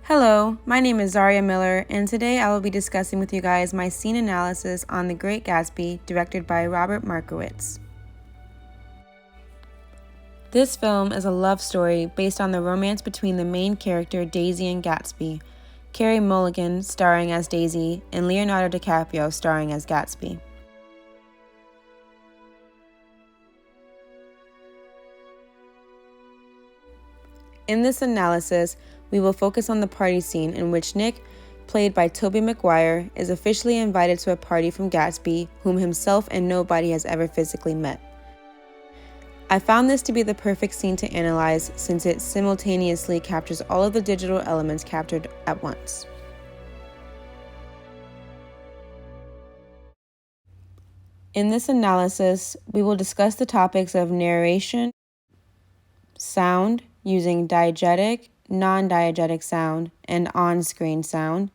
Hello, my name is Zaria Miller, and today I will be discussing with you guys my scene analysis on The Great Gatsby, directed by Robert Markowitz. This film is a love story based on the romance between the main character Daisy and Gatsby, Carey Mulligan starring as Daisy, and Leonardo DiCaprio starring as Gatsby. In this analysis, we will focus on the party scene in which Nick, played by Tobey Maguire, is officially invited to a party from Gatsby, whom himself and nobody has ever physically met. I found this to be the perfect scene to analyze since it simultaneously captures all of the digital elements captured at once. In this analysis, we will discuss the topics of narration, sound using diegetic, non-diegetic sound, and on-screen sound,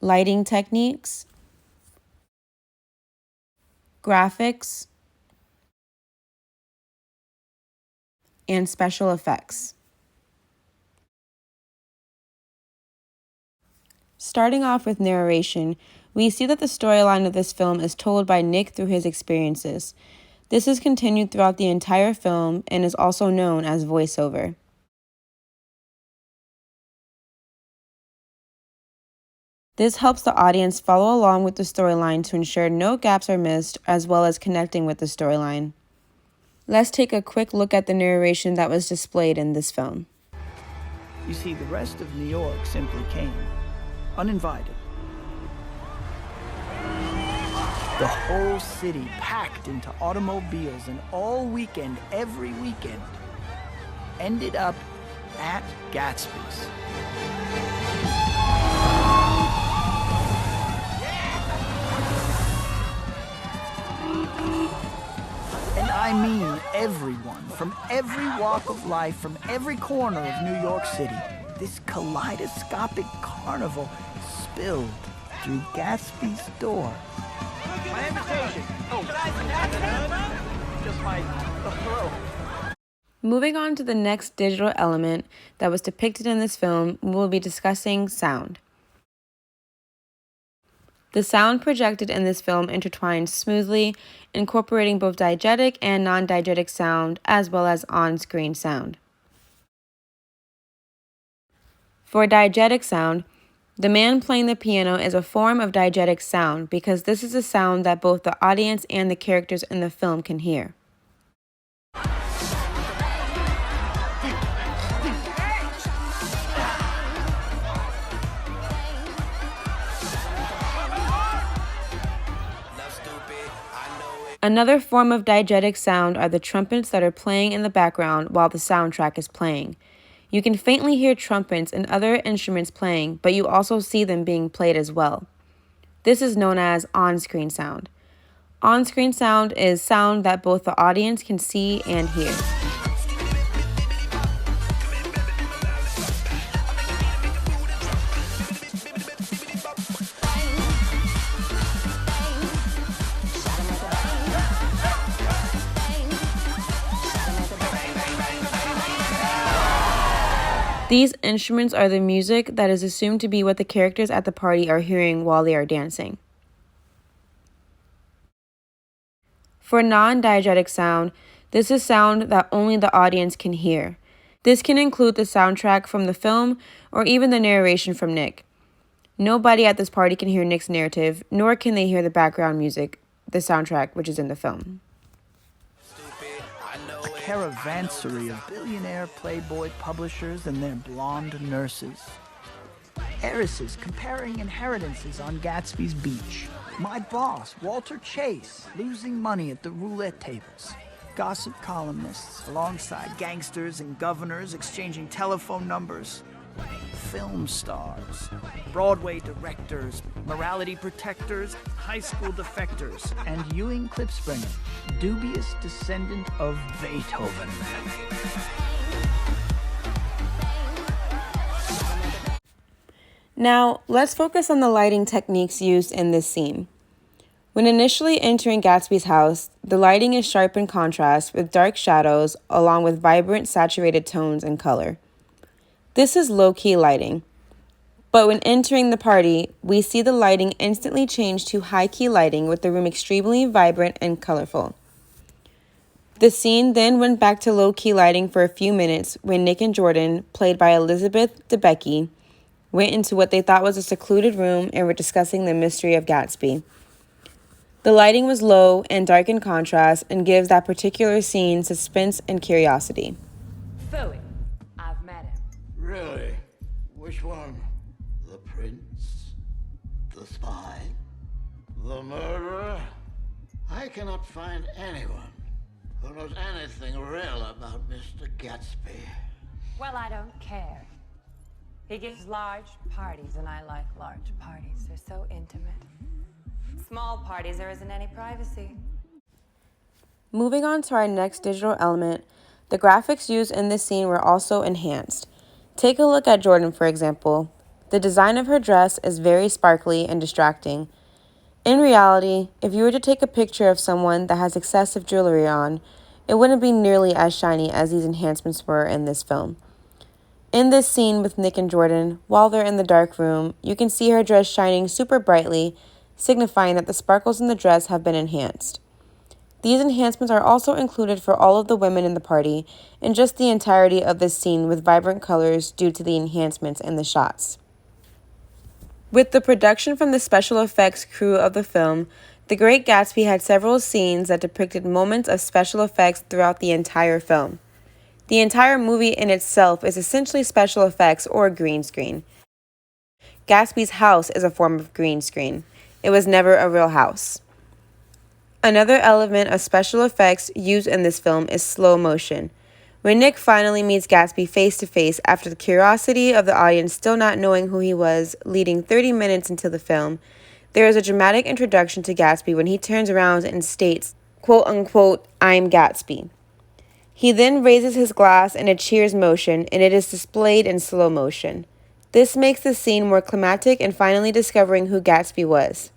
lighting techniques, graphics, and special effects. Starting off with narration, we see that the storyline of this film is told by Nick through his experiences. This is continued throughout the entire film and is also known as voiceover. This helps the audience follow along with the storyline to ensure no gaps are missed, as well as connecting with the storyline. Let's take a quick look at the narration that was displayed in this film. You see, the rest of New York simply came, uninvited. The whole city packed into automobiles, and all weekend, every weekend, ended up at Gatsby's. And I mean everyone, from every walk of life, from every corner of New York City. This kaleidoscopic carnival spilled through Gatsby's door. My invitation. Oh, just my throat. Moving on to the next digital element that was depicted in this film, we will be discussing sound. The sound projected in this film intertwines smoothly, incorporating both diegetic and non-diegetic sound, as well as on-screen sound. For diegetic sound, the man playing the piano is a form of diegetic sound because this is a sound that both the audience and the characters in the film can hear. Another form of diegetic sound are the trumpets that are playing in the background while the soundtrack is playing. You can faintly hear trumpets and other instruments playing, but you also see them being played as well. This is known as on-screen sound. On-screen sound is sound that both the audience can see and hear. These instruments are the music that is assumed to be what the characters at the party are hearing while they are dancing. For non-diegetic sound, this is sound that only the audience can hear. This can include the soundtrack from the film or even the narration from Nick. Nobody at this party can hear Nick's narrative, nor can they hear the background music, the soundtrack, which is in the film. Caravansary of billionaire playboy publishers and their blonde nurses. Heiresses comparing inheritances on Gatsby's beach. My boss, Walter Chase, losing money at the roulette tables. Gossip columnists alongside gangsters and governors exchanging telephone numbers. Film stars, Broadway directors, morality protectors, high school defectors, and Ewing Klipspringer, dubious descendant of Beethoven. Now, let's focus on the lighting techniques used in this scene. When initially entering Gatsby's house, the lighting is sharp in contrast with dark shadows along with vibrant saturated tones and color. This is low-key lighting. But when entering the party, we see the lighting instantly change to high-key lighting with the room extremely vibrant and colorful. The scene then went back to low-key lighting for a few minutes when Nick and Jordan, played by Elizabeth Debicki, went into what they thought was a secluded room and were discussing the mystery of Gatsby. The lighting was low and dark in contrast and gives that particular scene suspense and curiosity. Phooey, I've met him. Really? Which one? The prince? The spy? The murderer? I cannot find anyone who knows anything real about Mr. Gatsby. Well, I don't care. He gives large parties, and I like large parties. They're so intimate. Small parties, there isn't any privacy. Moving on to our next digital element, the graphics used in this scene were also enhanced. Take a look at Jordan, for example. The design of her dress is very sparkly and distracting. In reality, if you were to take a picture of someone that has excessive jewelry on, it wouldn't be nearly as shiny as these enhancements were in this film. In this scene with Nick and Jordan, while they're in the dark room, you can see her dress shining super brightly, signifying that the sparkles in the dress have been enhanced. These enhancements are also included for all of the women in the party and just the entirety of this scene with vibrant colors due to the enhancements in the shots. With the production from the special effects crew of the film, The Great Gatsby had several scenes that depicted moments of special effects throughout the entire film. The entire movie in itself is essentially special effects or green screen. Gatsby's house is a form of green screen. It was never a real house. Another element of special effects used in this film is slow motion. When Nick finally meets Gatsby face to face after the curiosity of the audience still not knowing who he was, leading 30 minutes into the film, there is a dramatic introduction to Gatsby when he turns around and states, quote unquote, "I'm Gatsby." He then raises his glass in a cheers motion, and it is displayed in slow motion. This makes the scene more climactic and finally discovering who Gatsby was.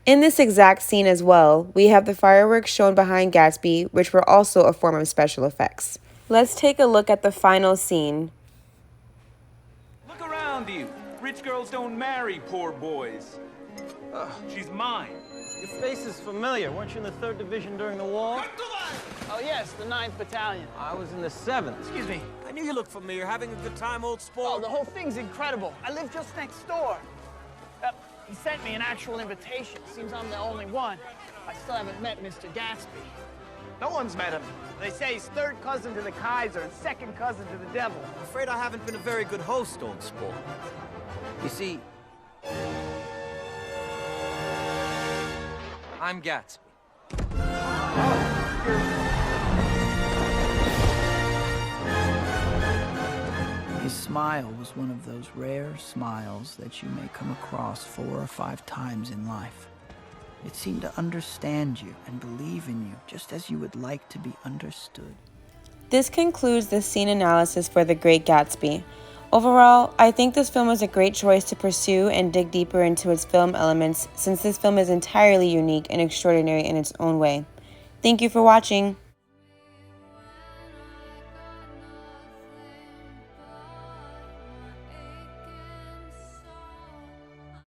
In this exact scene as well, we have the fireworks shown behind Gatsby, which were also a form of special effects. Let's take a look at the final scene. Look around you. Rich girls don't marry poor boys. She's mine. Your face is familiar. Weren't you in the 3rd Division during the war? Oh, yes, the 9th Battalion. I was in the 7th. Excuse me. I knew you looked familiar. Having a good time, old Oh, sport? the whole thing's incredible. I live just next door. He sent me an actual invitation. Seems I'm the only one. I still haven't met Mr. Gatsby. No one's met him. They say he's 3rd cousin to the Kaiser and 2nd cousin to the devil. I'm afraid I haven't been a very good host, old sport. You see, I'm Gatsby. His smile was one of those rare smiles that you may come across 4 or 5 times in life. It seemed to understand you and believe in you just as you would like to be understood. This concludes the scene analysis for The Great Gatsby. Overall, I think this film is a great choice to pursue and dig deeper into its film elements since this film is entirely unique and extraordinary in its own way. Thank you for watching.